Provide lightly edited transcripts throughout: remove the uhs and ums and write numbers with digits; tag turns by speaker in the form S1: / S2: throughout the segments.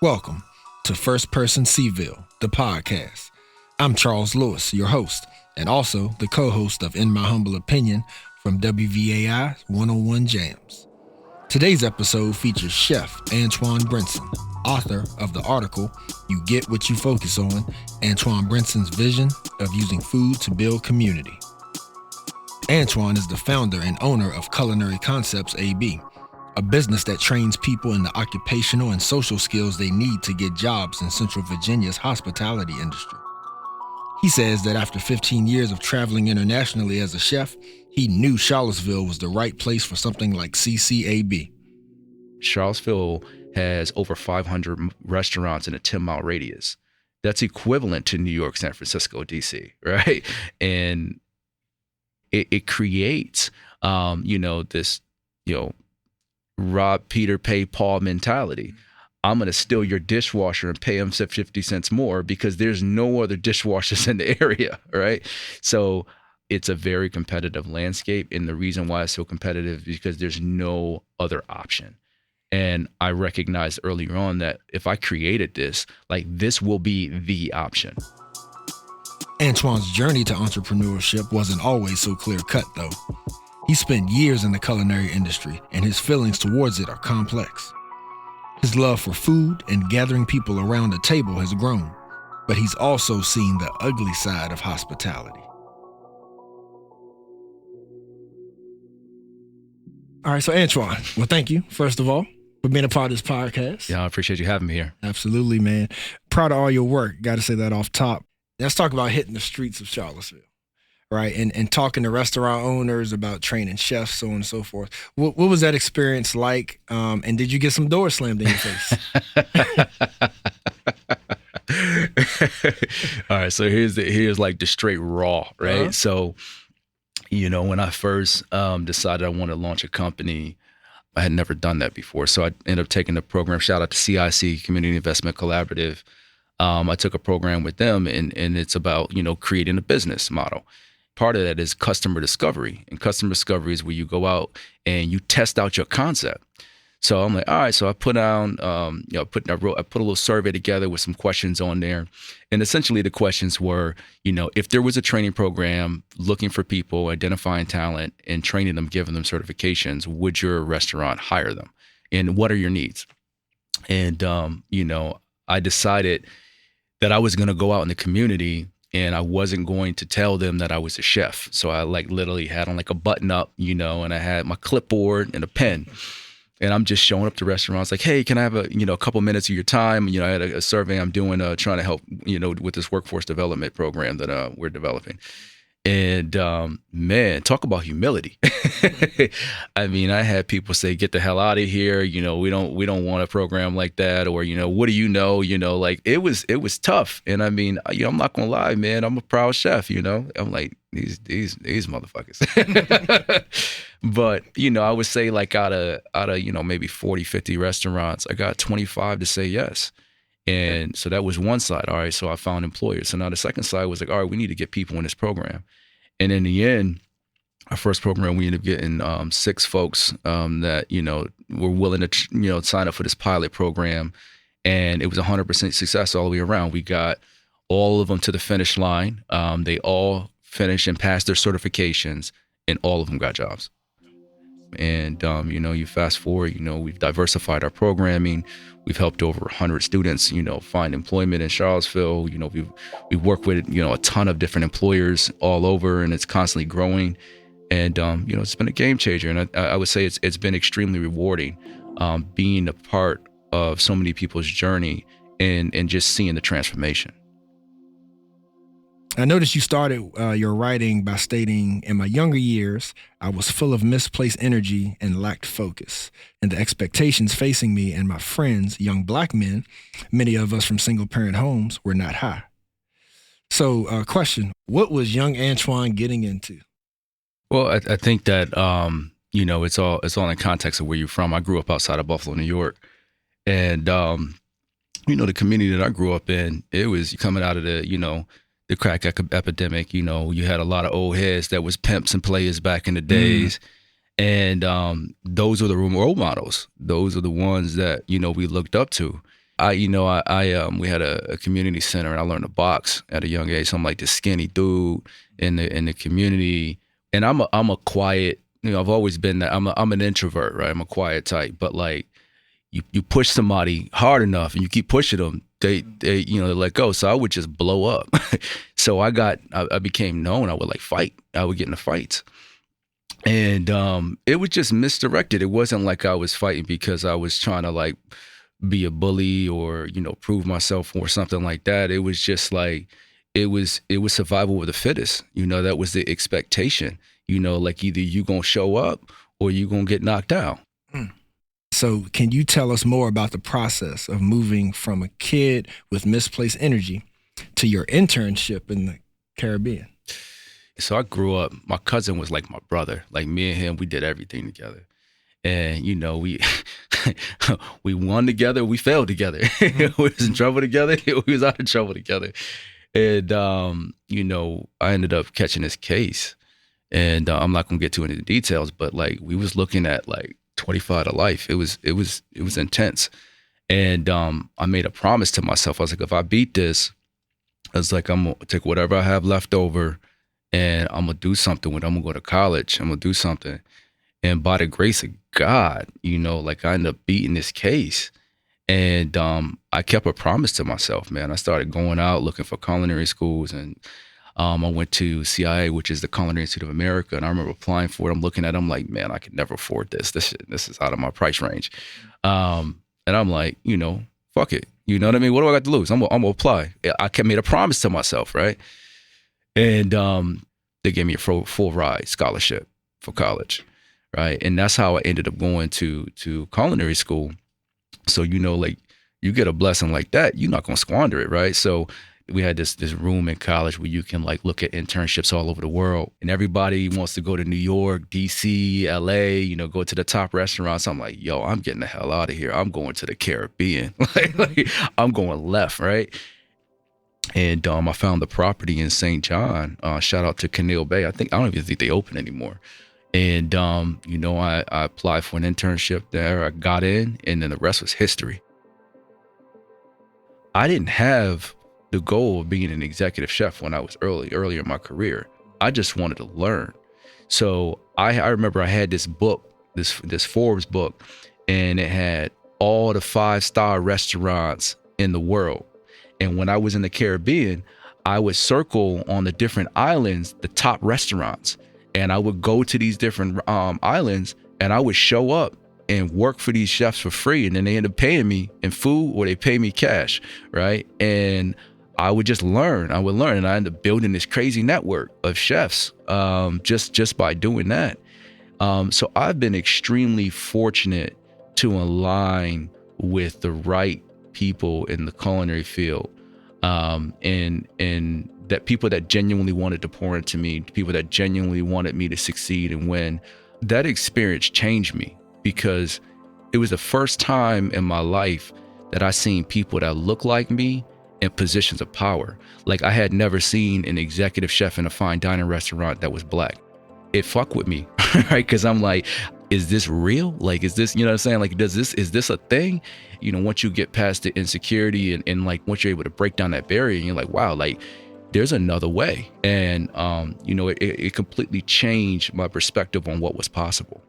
S1: Welcome to First Person Cville, the podcast. I'm Charles Lewis, your host, and also the co-host of In My Humble Opinion from WVAI 101 Jams. Today's episode features Chef Antwon Brinson, author of the article, You Get What You Focus On, Antwon Brinson's vision of using food to build community. Antwon is the founder and owner of Culinary Concepts AB, a business that trains people in the occupational and social skills they need to get jobs in Central Virginia's hospitality industry. He says that after 15 years of traveling internationally as a chef, he knew Charlottesville was the right place for something like CCAB.
S2: Charlottesville has over 500 restaurants in a 10-mile radius. That's equivalent to New York, San Francisco, DC, right? And it creates, this, rob Peter, pay Paul mentality. I'm going to steal your dishwasher and pay him 50 cents more because there's no other dishwashers in the area, right? So it's a very competitive landscape. And the reason why it's so competitive is because there's no other option. And I recognized earlier on that if I created this, this will be the option.
S1: Antwon's journey to entrepreneurship wasn't always so clear-cut, though. He spent years in the culinary industry, and his feelings towards it are complex. His love for food and gathering people around a table has grown, but he's also seen the ugly side of hospitality. All right, so Antwon, well, thank you, first of all, for being a part of this podcast.
S2: Yeah, I appreciate you having me here.
S1: Absolutely, man. Proud of all your work. Got to say that off top. Let's talk about hitting the streets of Charlottesville. Right. And talking to restaurant owners about training chefs, so on and so forth. What was that experience like? And did you get some doors slammed in your face?
S2: All right. So here's like the straight raw. Right.
S1: Uh-huh.
S2: So, when I first decided I wanted to launch a company, I had never done that before. So I ended up taking the program. Shout out to CIC, Community Investment Collaborative. I took a program with them and it's about, creating a business model. Part of that is customer discovery, and customer discovery is where you go out and you test out your concept. So I'm like, all right. So I put down, I put a little survey together with some questions on there, and essentially the questions were, if there was a training program looking for people, identifying talent, and training them, giving them certifications, would your restaurant hire them? And what are your needs? And I decided that I was going to go out in the community. And I wasn't going to tell them that I was a chef. So I literally had on a button up, and I had my clipboard and a pen. And I'm just showing up to restaurants like, hey, can I have a couple minutes of your time? I had a survey I'm doing, trying to help, with this workforce development program that we're developing. And man, talk about humility. I mean, I had people say, get the hell out of here. We don't want a program like that. Or, what do you know? It was tough. And I mean, I'm not going to lie, man, I'm a proud chef, I'm like, these motherfuckers. But, I would say out of, maybe 40, 50 restaurants, I got 25 to say yes. And so that was one side. All right. So I found employers. So now the second side was all right, we need to get people in this program. And in the end, our first program, we ended up getting 6 folks that, were willing to, sign up for this pilot program. And it was 100% success all the way around. We got all of them to the finish line. They all finished and passed their certifications, and all of them got jobs. And, you fast forward, we've diversified our programming. We've helped over 100 students, find employment in Charlottesville. We've worked with, a ton of different employers all over, and it's constantly growing. And, it's been a game changer. And I would say it's been extremely rewarding being a part of so many people's journey and just seeing the transformation.
S1: I noticed you started your writing by stating, in my younger years, I was full of misplaced energy and lacked focus. And the expectations facing me and my friends, young Black men, many of us from single-parent homes, were not high. So, question, what was young Antwon getting into?
S2: Well, I think that, it's all in context of where you're from. I grew up outside of Buffalo, New York. And, the community that I grew up in, it was coming out of the crack epidemic. You had a lot of old heads that was pimps and players back in the days. And those are the role models. Those are the ones that, we looked up to. We had a community center, and I learned to box at a young age. So I'm like this skinny dude in the community, and I'm a quiet. I've always been that. I'm an introvert, right? I'm a quiet type, but like you push somebody hard enough, and you keep pushing them, they let go. So I would just blow up. So I became known. I would like fight. I would get into fights. And it was just misdirected. It wasn't like I was fighting because I was trying to like be a bully or, prove myself or something like that. It was just like, it was survival of the fittest. That was the expectation, like either you gonna show up or you gonna get knocked out.
S1: So can you tell us more about the process of moving from a kid with misplaced energy to your internship in the Caribbean?
S2: So I grew up, my cousin was like my brother. Like me and him, we did everything together. And, we we won together, we failed together. We was in trouble together, we was out of trouble together. And, I ended up catching this case. And I'm not gonna get too into the details, but like we was looking at like 25 to life. It was intense. And I made a promise to myself. I was like, if I beat this, I was like, I'm gonna take whatever I have left over and I'm gonna do something with it. I'm gonna go to college. I'm gonna do something. And by the grace of God, like I ended up beating this case. And I kept a promise to myself, man. I started going out looking for culinary schools, and I went to CIA, which is the Culinary Institute of America. And I remember applying for it. I'm looking at it, I'm like, man, I could never afford this. This is out of my price range. And I'm like, fuck it. You know what I mean? What do I got to lose? I'm gonna apply. I made a promise to myself, right? And they gave me a full ride scholarship for college, right? And that's how I ended up going to culinary school. So, like you get a blessing like that, you're not going to squander it, right? So we had this room in college where you can like look at internships all over the world, and everybody wants to go to New York, DC, LA, go to the top restaurants. I'm like, yo, I'm getting the hell out of here. I'm going to the Caribbean. like I'm going left, right? And I found the property in St. John. Shout out to Canal Bay. I don't even think they open anymore. And, I applied for an internship there. I got in, and then the rest was history. I didn't have the goal of being an executive chef when I was earlier in my career. I just wanted to learn. So I remember I had this book, this Forbes book, and it had all the 5-star restaurants in the world. And when I was in the Caribbean, I would circle on the different islands, the top restaurants. And I would go to these different islands, and I would show up and work for these chefs for free. And then they end up paying me in food, or they pay me cash, right? And I would just learn. I would learn, and I ended up building this crazy network of chefs just by doing that. So I've been extremely fortunate to align with the right people in the culinary field, and that people that genuinely wanted to pour into me, people that genuinely wanted me to succeed and win. That experience changed me, because it was the first time in my life that I seen people that look like me in positions of power. Like I had never seen an executive chef in a fine dining restaurant that was Black. It fucked with me, right? Because I'm like, is this real? Like, is this, what I'm saying? Like, is this a thing? Once you get past the insecurity and like, once you're able to break down that barrier, and you're like, wow, like there's another way. And, it completely changed my perspective on what was possible.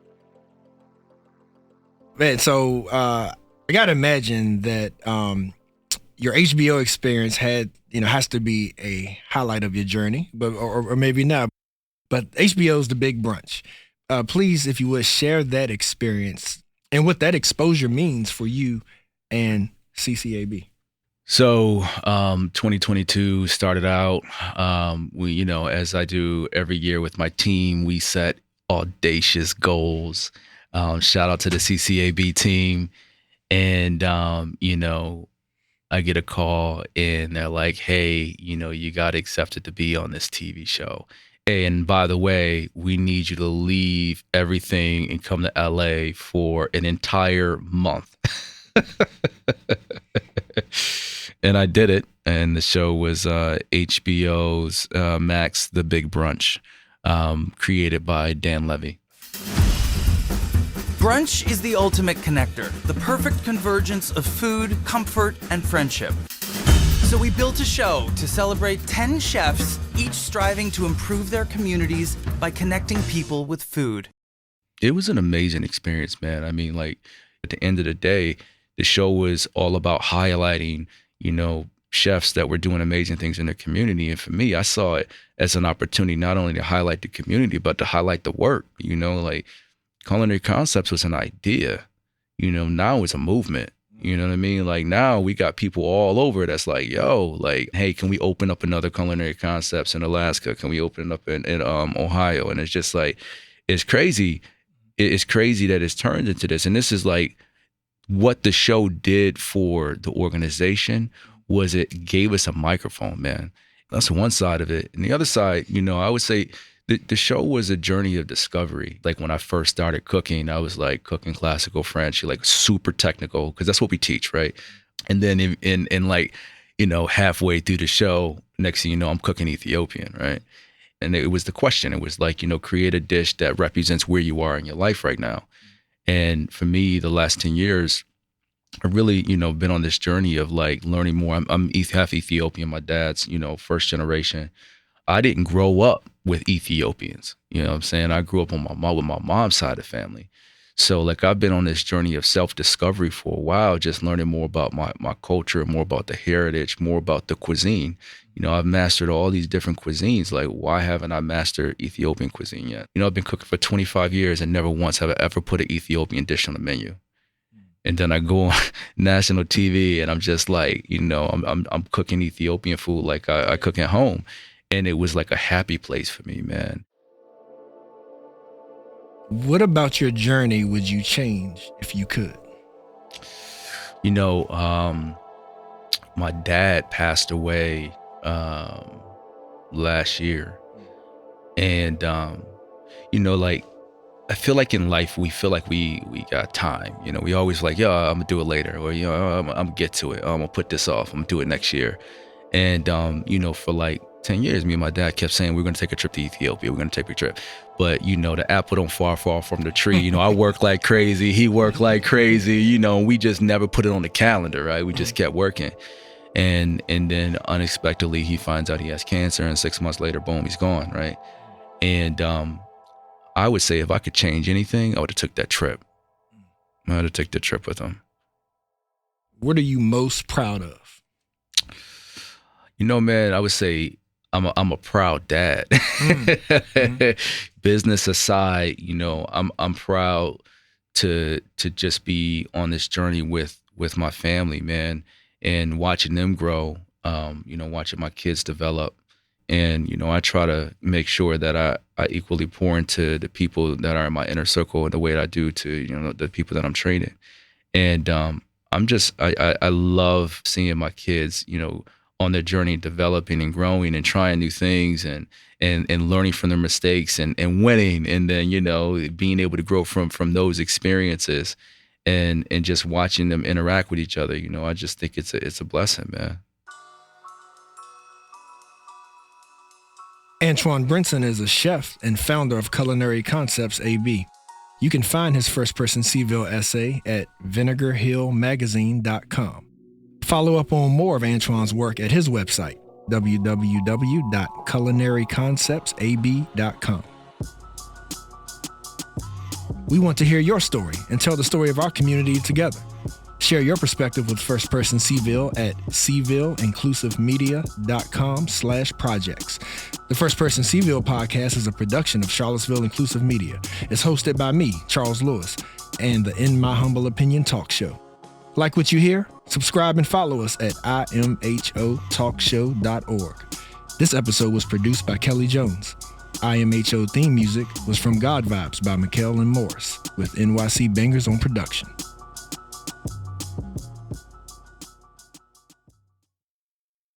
S1: Man, so I got to imagine that your HBO experience has to be a highlight of your journey, but or maybe not. But HBO is the big brunch. Please, if you would, share that experience and what that exposure means for you and CCAB.
S2: So 2022 started out, we, as I do every year with my team, we set audacious goals. Shout out to the CCAB team. And, I get a call and they're like, hey, you got accepted to be on this TV show. And by the way, we need you to leave everything and come to LA for an entire month. And I did it. And the show was HBO's Max, The Big Brunch, created by Dan Levy.
S3: Brunch is the ultimate connector, the perfect convergence of food, comfort, and friendship. So we built a show to celebrate 10 chefs, each striving to improve their communities by connecting people with food.
S2: It was an amazing experience, man. I mean, like, at the end of the day, the show was all about highlighting, chefs that were doing amazing things in their community. And for me, I saw it as an opportunity not only to highlight the community, but to highlight the work. Like, Culinary Concepts was an idea. Now it's a movement. You know what I mean? Like, now we got people all over that's like, yo, like, hey, can we open up another Culinary Concepts in Alaska? Can we open it up in Ohio? And it's just like, it's crazy. It's crazy that it's turned into this. And this is like what the show did for the organization was it gave us a microphone, man. That's one side of it. And the other side, I would say the show was a journey of discovery. Like, when I first started cooking, I was like cooking classical French, like super technical, because that's what we teach, right? And then in like, halfway through the show, next thing you know, I'm cooking Ethiopian, right? And it was the question. It was like, create a dish that represents where you are in your life right now. And for me, the last 10 years, I really, been on this journey of like learning more. I'm half Ethiopian. My dad's, first generation. I didn't grow up with Ethiopians. You know what I'm saying? I grew up with my mom's side of the family. So like, I've been on this journey of self-discovery for a while, just learning more about my culture, more about the heritage, more about the cuisine. I've mastered all these different cuisines. Like, why haven't I mastered Ethiopian cuisine yet? I've been cooking for 25 years and never once have I ever put an Ethiopian dish on the menu. And then I go on national TV and I'm just like, I'm cooking Ethiopian food like I cook at home. And it was like a happy place for me, man.
S1: What about your journey would you change if you could?
S2: My dad passed away last year. And, like, I feel like in life, we feel like we got time. We always like, yo, I'm gonna do it later. Or, I'm gonna get to it. I'm gonna put this off. I'm gonna do it next year. And, for like 10 years, me and my dad kept saying, we're gonna take a trip to Ethiopia. We're gonna take a trip. But, the apple don't fall from the tree. I work like crazy. He worked like crazy, we just never put it on the calendar, right? We just kept working. And then unexpectedly, he finds out he has cancer. And 6 months later, boom, he's gone, right? And, I would say if I could change anything, I would have took that trip. I would have took the trip with him.
S1: What are you most proud of?
S2: Man, I would say I'm a proud dad. Business aside, I'm proud to just be on this journey with my family, man, and watching them grow. Watching my kids develop. And, I try to make sure that I equally pour into the people that are in my inner circle in the way that I do to, the people that I'm training. And I love seeing my kids, on their journey, developing and growing and trying new things and learning from their mistakes and winning. And then, being able to grow from those experiences and just watching them interact with each other. I just think it's a blessing, man.
S1: Antwon Brinson is a chef and founder of Culinary Concepts AB. You can find his First Person Cville essay at vinegarhillmagazine.com. Follow up on more of Antwon's work at his website, www.culinaryconceptsab.com. We want to hear your story and tell the story of our community together. Share your perspective with First Person Cville at cvilleinclusivemedia.com/projects. The First Person Cville podcast is a production of Charlottesville Inclusive Media. It's hosted by me, Charles Lewis, and the In My Humble Opinion talk show. Like what you hear? Subscribe and follow us at imhotalkshow.org. This episode was produced by Kelly Jones. IMHO theme music was from God Vibes by Mikkel and Morris, with NYC Bangers on production.